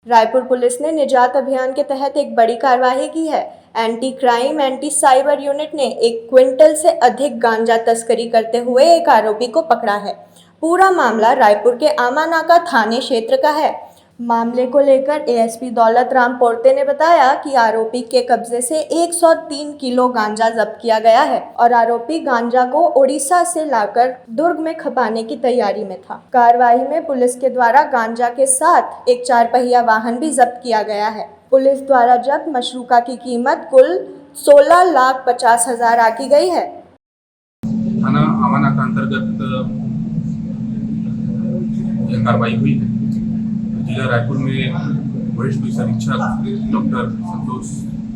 Raipur police ने निजात अभियान के तहत एक बड़ी कार्रवाई की है। Anti crime anti cyber unit ने 1 क्विंटल से अधिक गांजा तस्करी करते हुए एक आरोपी को पकड़ा है। पूरा मामला रायपुर के आमानाका थाने क्षेत्र का है। मामले को लेकर एएसपी दौलत राम पोर्ते ने बताया कि आरोपी के कब्जे से 103 किलो गांजा जब्त किया गया है और आरोपी गांजा को ओडिशा से लाकर दुर्ग में खपाने की तैयारी में था। कार्रवाई में पुलिस के द्वारा गांजा के साथ एक 4 पहिया वाहन भी जब्त किया गया है। पुलिस द्वारा जब्त मशरूका की कीमत कुल 16,50,000 आकी गई है। थाना आमानाका अंतर्गत यह कार्रवाई हुई है। जिला रायपुर में वरिष्ठ पुलिस अधीक्षक डॉक्टर संतोष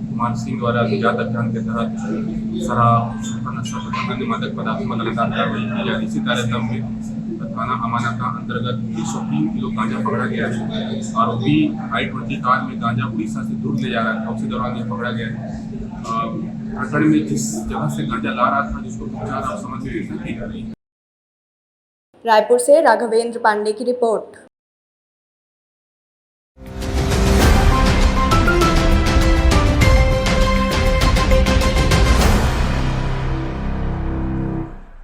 कुमार सिंह द्वारा निजात अभियान के तहत शराब, नशा अन्य मादक पदार्थों पर लगातार कार्रवाई की जा रही। इसी कार्यक्रम में थाना आमानाका अंतर्गत 103 किलो गांजा पकड़ा गया है। आरोपी I-20 कार में गांजा उड़ीसा से दूर ले जा रहा था, उसी दौरान यह पकड़ा गया है। प्रकरण में जिस जगह से गांजा ला रहा था, जिसको पहुंचा रहा, उस संबंध में की जा रही है। रायपुर से राघवेंद्र पांडे की रिपोर्ट।